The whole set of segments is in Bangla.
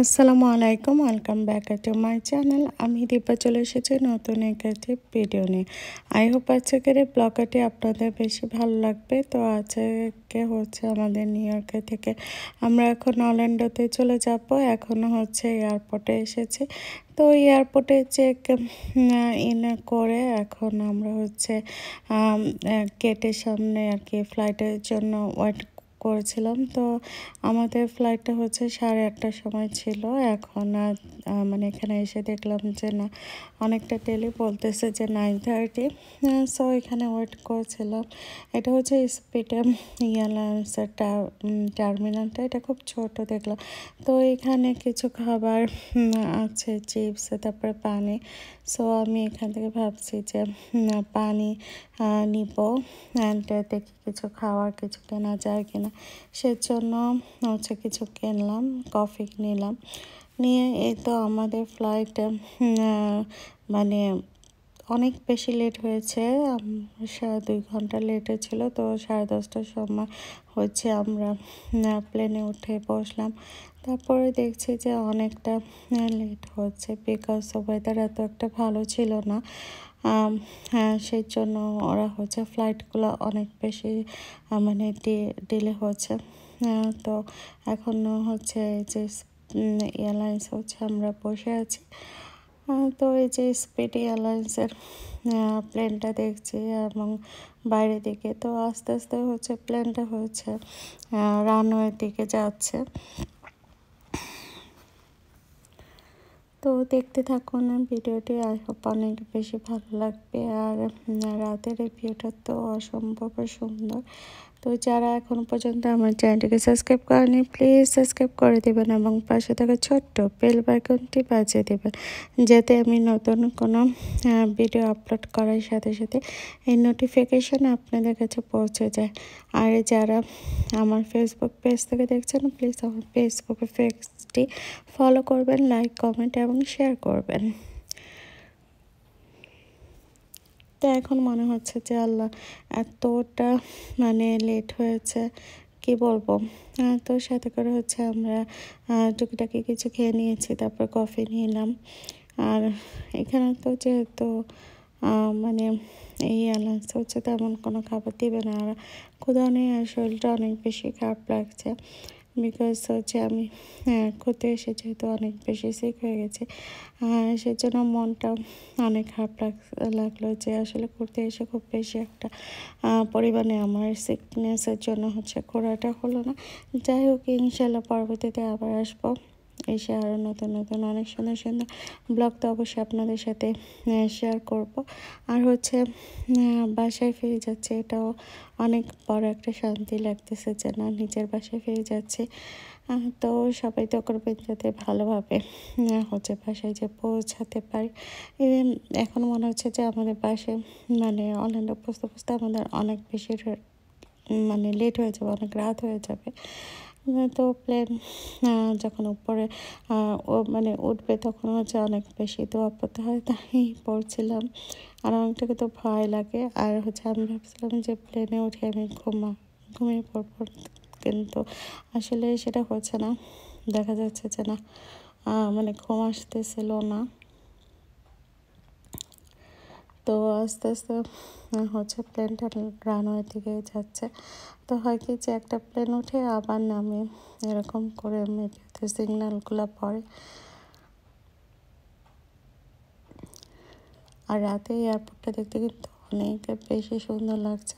আসসালামু আলাইকুম, welcome back to my channel. আমি দীপা চলে এসেছি নতুন একটি ভিডিও নিয়ে। আই হোপ আজকের এই ব্লগটি আপনাদের বেশি ভালো লাগবে। তো আজকে হচ্ছে আমাদের নিউ ইয়র্কে থেকে আমরা এখন অরল্যান্ডোতে চলে যাব। এখনও হচ্ছে এয়ারপোর্টে এসেছি। তো এয়ারপোর্টে চেক ইন করে এখন আমরা হচ্ছে গেটের সামনে আর কি ফ্লাইটের জন্য ওয়েট করেছিলাম। তো আমাদের ফ্লাইটটা হচ্ছে 8:30টার সময় ছিল। এখন মানে এখানে এসে দেখলাম যে না, অনেকটা টেলি বলতেছে যে 9:30। সো এখানে ওয়েট করছিলাম। এটা হচ্ছে স্পিডে এয়ারলাইন্সের টার্মিনালটা, এটা খুব ছোট দেখলাম। তো এখানে কিছু খাবার আছে, চিপস, তারপরে পানি। সো আমি এখান থেকে ভাবছি যে পানি নিব, অ্যান্ড দেখি কিছু খাওয়ার কিছু কেনা যায় কিনা। সেজন্য হচ্ছে কিছু কিনলাম, কফি নিলাম। নিয়ে এই তো আমাদের ফ্লাইট মানে অনেক বেশি লেট হয়েছে। 2 ঘন্টা লেটে ছিল। তো 10:30টার সময় হচ্ছে আমরা প্লেনে উঠে বসলাম। তারপরে দেখছি যে অনেকটা লেট হচ্ছে, বিকজ ওয়েদার এত একটা ভালো ছিল না। হ্যাঁ, সেই জন্য ওরা হচ্ছে ফ্লাইটগুলো অনেক বেশি মানে ডিলে হচ্ছে। তো এখন হচ্ছে যে এয়ারলাইন্স হচ্ছে আমরা বসে আছি। তো এই যে স্পিড এয়ারলাইন্সের প্লেনটা দেখছি এবং বাইরের দিকে তো আস্তে আস্তে হচ্ছে প্লেনটা হচ্ছে রানওয়ের দিকে যাচ্ছে। তো দেখতে থাকুন ভিডিওটি, আই হোপ অনেক বেশি ভালো লাগবে। আর রাতের এই ভিউটা তো অসম্ভব সুন্দর। তো যারা এখন পর্যন্ত আমার চ্যানেলটিকে সাবস্ক্রাইব করেনি, প্লিজ সাবস্ক্রাইব করে দেবেন এবং পাশে থাকা ছোট্ট বেল আইকনটি বাজিয়ে দেবেন, যাতে আমি নতুন কোনো ভিডিও আপলোড করার সাথে সাথে এই নোটিফিকেশান আপনাদের কাছে পৌঁছে যায়। আর যারা আমার ফেসবুক পেজ থেকে দেখছেন, প্লিজ আমার ফেসবুকে পেজটি ফলো করবেন, লাইক, কমেন্ট এবং শেয়ার করবেন। তো এখন মনে হচ্ছে যে আল্লাহ, এতটা মানে লেট হয়েছে, কি বলবো। তো সাথে করে হচ্ছে আমরা টুকিটাকি কিছু খেয়ে নিয়েছি, তারপর কফি নিলাম। আর এখানে তো যেহেতু মানে এই এয়ারলাইন্স হচ্ছে তেমন কোনো খাবার দিবে না, আর ক্ষুধা নেই, আর শরীরটা অনেক বেশি খারাপ লাগছে, বিকজ হচ্ছে আমি ঘুরতে এসে যেহেতু অনেক বেশি সিক হয়ে গেছে। আর সেজন্য মনটা অনেক খারাপ লাগলো যে আসলে ঘুরতে এসে খুব বেশি একটা পরিমাণে আমার সিকনেসের জন্য হচ্ছে ঘোরাটা হলো না। যাই হোক, ইনশাল্লাহ পরবর্তীতে আবার আসবো, এসে আরও নতুন নতুন অনেক সুন্দর সুন্দর ব্লগ তো অবশ্যই আপনাদের সাথে শেয়ার করব। আর হচ্ছে বাসায় ফিরে যাচ্ছে, এটাও অনেক বড় একটা শান্তি লাগতেছে যে না, নিজের বাসায় ফিরে যাচ্ছে। তো সবাই তো করবেন যাতে ভালোভাবে হচ্ছে বাসায় যে পৌঁছাতে পারি। এখন মনে হচ্ছে যে আমাদের বাসায় মানে অরল্যান্ডো বুঝতে বুঝতে আমাদের অনেক বেশি মানে লেট হয়ে যাবে, অনেক রাত হয়ে যাবে। তো প্লেন যখন উপরে ও মানে উঠবে, তখন হচ্ছে অনেক বেশি দোয়া পড়তে হয়, তাই পড়ছিলাম। আর অনেকটাকে তো ভয় লাগে। আর হচ্ছে আমি ভাবছিলাম যে প্লেনে উঠে আমি ঘুমিয়ে পড়বো, কিন্তু আসলে সেটা হচ্ছে না। দেখা যাচ্ছে যে না, মানে ঘুম আসতেছিল না। তো আস্তে আস্তে হচ্ছে প্লেনটা রানওয়ের দিকে যাচ্ছে। তো হয় কি যে একটা প্লেন উঠে আবার নামে, এরকম করে মেবিতে সিগন্যালগুলো পড়ে। আর রাতে এয়ারপোর্টটা দেখতে কিন্তু অনেক বেশি সুন্দর লাগছে।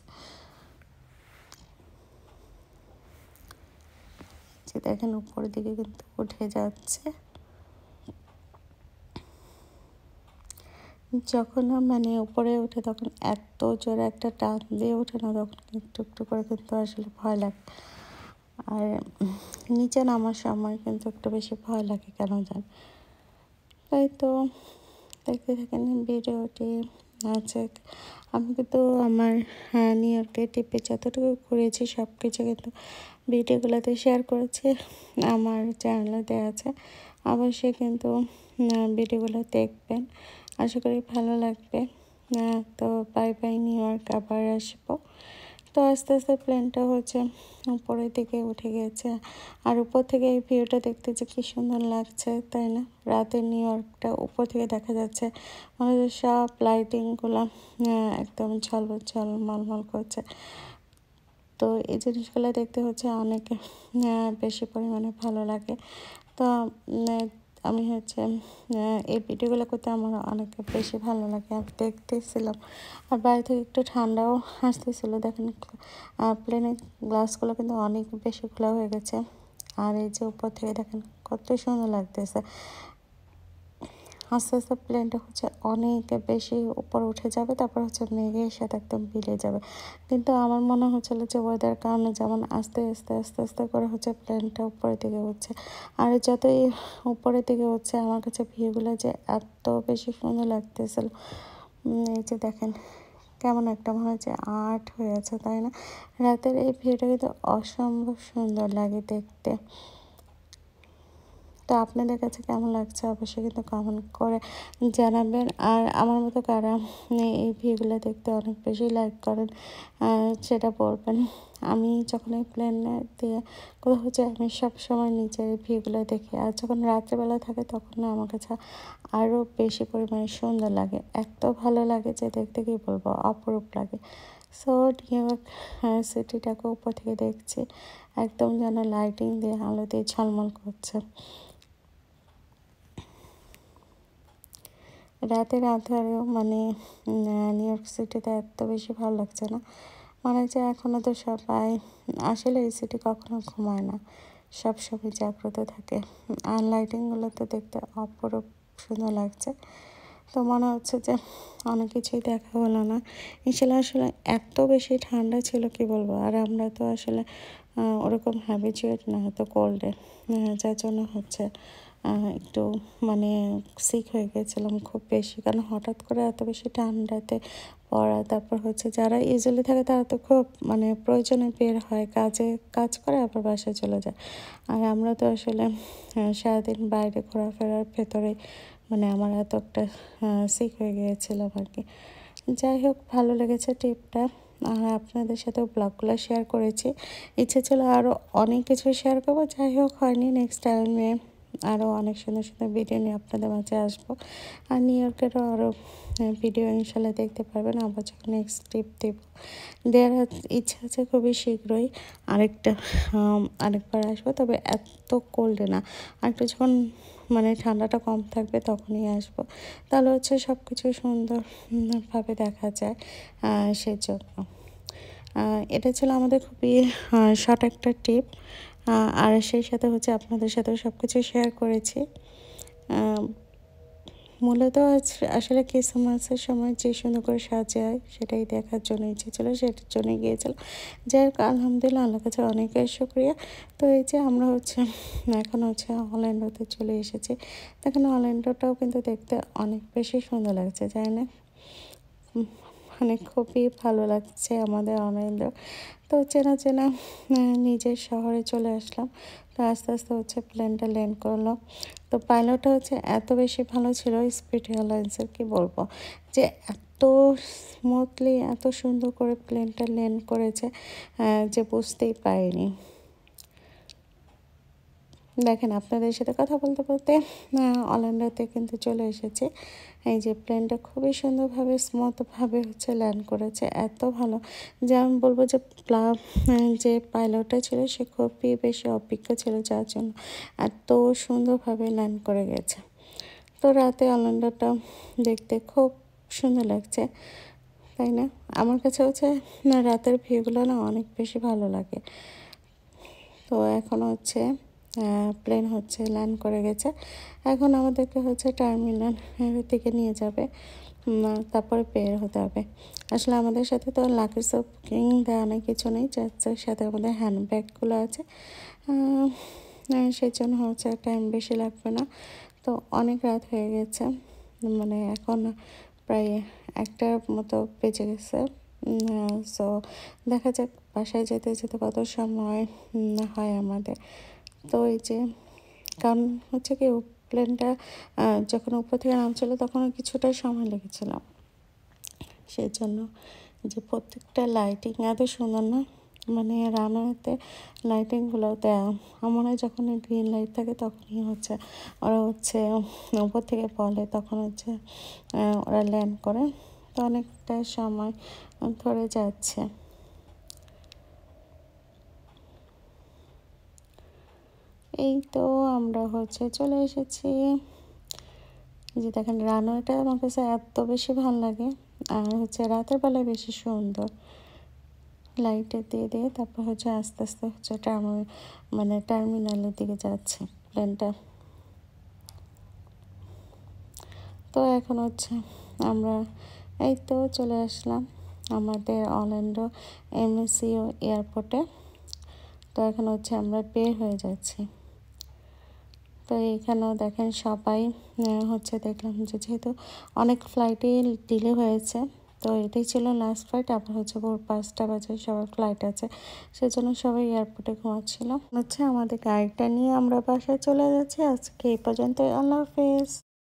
যে দেখেন উপরের দিকে কিন্তু উঠে যাচ্ছে। যখন মানে উপরে উঠে তখন এত জোরে একটা টান দিয়ে ওঠে না, তখন একটু একটু করে কিন্তু আসলে ভয় লাগে। আর নিচে নামার সময় কিন্তু একটু বেশি ভয় লাগে, কেন জান। তাই তো দেখতে থাকেন ভিডিওটি। আচ্ছা, আমি কিন্তু আমার নিউ ইয়র্কে টিপে যতটুকু ঘুরেছি সব কিছু কিন্তু ভিডিওগুলোতে শেয়ার করেছি, আমার চ্যানেলে দেওয়া আছে। অবশ্যই কিন্তু ভিডিওগুলো দেখবেন, আশা করি ভালো লাগবে। তো বাই বাই, নিউ ইয়র্ক আবার আসবো। তো আস্তে আস্তে প্লেনটা হচ্ছে উপরের দিকে উঠে গেছে। আর উপর থেকে এই ভিউটা দেখতে যে কি সুন্দর লাগছে, তাই না? রাতে নিউ ইয়র্কটা উপর থেকে দেখা যাচ্ছে, মানে সব লাইটিংগুলো একদম ঝলমল করছে। তো এই জিনিসগুলো দেখতে হচ্ছে অনেক বেশি পরিমাণে ভালো লাগে। তো আমি হচ্ছে এই ভিডিওগুলো করতে আমার অনেক বেশি ভালো লাগে। আমি দেখতেছিলাম, আর বাইরে থেকে একটু ঠান্ডাও আসতেছিল। দেখেন প্লেনের গ্লাসগুলো কিন্তু অনেক বেশি খোলা হয়ে গেছে। আর এই যে উপর থেকে দেখেন কত সুন্দর লাগতেছে। আস্তে আস্তে প্লেনটা হচ্ছে অনেক বেশি উপর উঠে যাবে, তারপর হচ্ছে মেঘের সাথে একদম মিলে যাবে। কিন্তু আমার মনে হচ্ছিল যে ওয়েদার কারণে যেমন আস্তে আস্তে আস্তে আস্তে করে হচ্ছে প্লেনটা উপরের দিকে উঠছে। আর যতই উপরের দিকে উঠছে আমার কাছে ভিউগুলো যে এত বেশি সুন্দর লাগতেছিল। এই যে দেখেন কেমন একটা মনে হচ্ছে আর্ট হয়ে আছে, তাই না? রাতের এই ভিউটা কিন্তু অসম্ভব সুন্দর লাগে দেখতে। তো আপনাদের কাছে কেমন লাগছে অবশ্যই কিন্তু কমেন্ট করে জানাবেন। আর আমার মতো কারা এই ভিউগুলো দেখতে অনেক বেশি লাইক করেন সেটা বলবেন। আমি যখন এই প্লেন দিয়ে কোথাও হচ্ছে আমি সবসময় নিজের ভিউগুলো দেখি, আর যখন রাত্রেবেলা থাকে তখন আমার কাছে আরও বেশি পরিমাণে সুন্দর লাগে। এত ভালো লাগে যে দেখতে কি বলবো, অপরূপ লাগে। সো নিউ ইয়র্ক সিটিটাকে উপর থেকে দেখছি, একদম যেন লাইটিং দিয়ে আলো দিয়ে ঝলমল করছে। রাতের আঁধারেও মানে নিউ ইয়র্ক সিটিতে এত বেশি ভালো লাগছে না, মানে যে এখনও তো সবাই আসলে এই সিটি কখনো ঘুমায় না, সবসময় জাগ্রত থাকে। আর লাইটিংগুলো তো দেখতে অপরূপ সুন্দর লাগছে। তো মনে হচ্ছে যে অনেক কিছুই দেখা হলো না। ইনশাল্লাহ আসলে এত বেশি ঠান্ডা ছিল কি বলবো। আর আমরা তো আসলে ওরকম হ্যাবিচুয়েট না এত কোল্ডে, যার জন্য হচ্ছে একটু মানে সিক হয়ে গেছিলাম খুব বেশি। কারণ হঠাৎ করে এত বেশি ঠান্ডাতে পড়া, তারপর হচ্ছে যারা ইউজুয়ালি থাকে তারা তো খুব মানে প্রয়োজনে বের হয়, কাজ করে আবার বাসায় চলে যায়। আর আমরা তো আসলে সারাদিন বাইরে ঘোরাফেরার ভেতরে মানে আমার এত একটা সিক হয়ে গিয়েছিলাম আর কি। যাই হোক, ভালো লেগেছে ট্রিপটা। আর আপনাদের সাথেও ব্লগগুলো শেয়ার করেছি। ইচ্ছে ছিল আরও অনেক কিছু শেয়ার করবো, যাই হোক হয়নি। নেক্সট টাইমে আরও অনেক সুন্দর সুন্দর ভিডিও নিয়ে আপনাদের মাঝে আসবো। আর নিউ ইয়র্কেরও আরও ভিডিও ইনশাল্লাহ দেখতে পারবেন আবার যখন নেক্সট ট্রিপ দেব। দেওয়ার ইচ্ছা আছে খুবই শীঘ্রই আরেকবার আসবো, তবে এত কোল্ডে না, আরেকটু যখন মানে ঠান্ডাটা কম থাকবে তখনই আসবো। তাহলে হচ্ছে সব কিছু সুন্দরভাবে দেখা যায়। সেজন্য এটা ছিল আমাদের খুবই শর্ট একটা ট্রিপ। আর সেই সাথে হচ্ছে আপনাদের সাথেও সব কিছু শেয়ার করেছি। মূলত আসলে ক্রিসমাসের সময় যে সুন্দর করে সাজায় সেটাই দেখার জন্য ইচ্ছে ছিল, সেটার জন্য গিয়েছিল। যাই হোক, আলহামদুলিল্লাহ আল্লাহর কাছে অনেক শুকরিয়া। তো এই যে আমরা হচ্ছে এখন হচ্ছে অরল্যান্ডোতে চলে এসেছি। দেখেন অরল্যান্ডোটাও কিন্তু দেখতে অনেক বেশি সুন্দর লাগছে, তাই না? মানে খুবই ভালো লাগছে আমাদের অরল্যান্ডো। তো চেনা চেনা নিজের শহরে চলে আসলাম। তো আস্তে আস্তে হচ্ছে প্লেনটা ল্যান্ড করলো। তো পাইলটটা হচ্ছে এত বেশি ভালো ছিল স্পিড এয়ারলাইন্সের, কি বলবো, যে এত স্মুথলি এত সুন্দর করে প্লেনটা ল্যান্ড করেছে যে বুঝতেই পারিনি। দেখেন আপনাদের সাথে কথা বলতে বলতে অরল্যান্ডোতে কিন্তু চলে এসেছি। এই যে প্লেনটা খুবই সুন্দরভাবে স্মুথভাবে হচ্ছে ল্যান্ড করেছে, এত ভালো যে আমি বলবো যে যে পাইলটটা ছিল সে খুবই বেশি অভিজ্ঞ ছিল, যার জন্য এত সুন্দরভাবে ল্যান্ড করে গেছে। তো রাতে অরল্যান্ডোটা দেখতে খুব সুন্দর লাগছে, তাই না? আমার কাছে হচ্ছে রাতের ভিউগুলো না অনেক বেশি ভালো লাগে। তো এখন হচ্ছে প্লেন হচ্ছে ল্যান্ড করে গেছে। এখন আমাদেরকে হচ্ছে টার্মিনাল থেকে নিয়ে যাবে, তারপরে বের হতে হবে। আসলে আমাদের সাথে তো লাগেজ বুকিং দেওয়া অনেক কিছু নেই, যার সাথে আমাদের হ্যান্ডব্যাগগুলো আছে। সেই জন্য হচ্ছে টাইম বেশি লাগবে না। তো অনেক রাত হয়ে গেছে, মানে এখন প্রায় 1টার মতো বেজে গেছে। সো দেখা যাক বাসায় যেতে যেতে কত সময় হয় আমাদের। তো এই যে কারণ হচ্ছে কি প্লেনটা যখন উপর থেকে নামছিল তখন কিছুটা সময় লেগেছিল, সেই জন্য যে প্রত্যেকটা লাইটিং এত সুন্দর না, মানে রানওয়েতে লাইটিংগুলো দেওয়া। আমার মনে হয় যখন গ্রিন লাইট থাকে তখনই হচ্ছে ওরা হচ্ছে উপর থেকে বলে, তখন হচ্ছে ওরা ল্যান্ড করে। তো অনেকটা সময় ধরে যাচ্ছে। এই তো আমরা হচ্ছে চলে এসেছি। যে দেখেন রানওয়েটা আমার কাছে এত বেশি ভালো লাগে, আর হচ্ছে রাতের বেলায় বেশি সুন্দর। লাইটে দিয়ে দিয়ে তারপর হচ্ছে আস্তে আস্তে হচ্ছে মানে টার্মিনালের দিকে যাচ্ছে প্লেনটা। তো এখন হচ্ছে আমরা এই তো চলে আসলাম আমাদের অরল্যান্ডো এমএসইউ এয়ারপোর্টে। তো এখন হচ্ছে আমরা বের হয়ে যাচ্ছি। তো এইখানেও দেখেন সবাই হচ্ছে দেখলাম যে যেহেতু অনেক ফ্লাইটই ডিলে হয়েছে, তো এটাই ছিল লাস্ট ফ্লাইট। আবার হচ্ছে ভোর 5টা বাজে সবার ফ্লাইট আছে, সেজন্য সবাই এয়ারপোর্টে ঘুমাচ্ছিল। হচ্ছে আমাদের গাড়িটা নিয়ে আমরা বাসায় চলে যাচ্ছি। আজকে এই পর্যন্ত, আল্লাহ হাফেজ।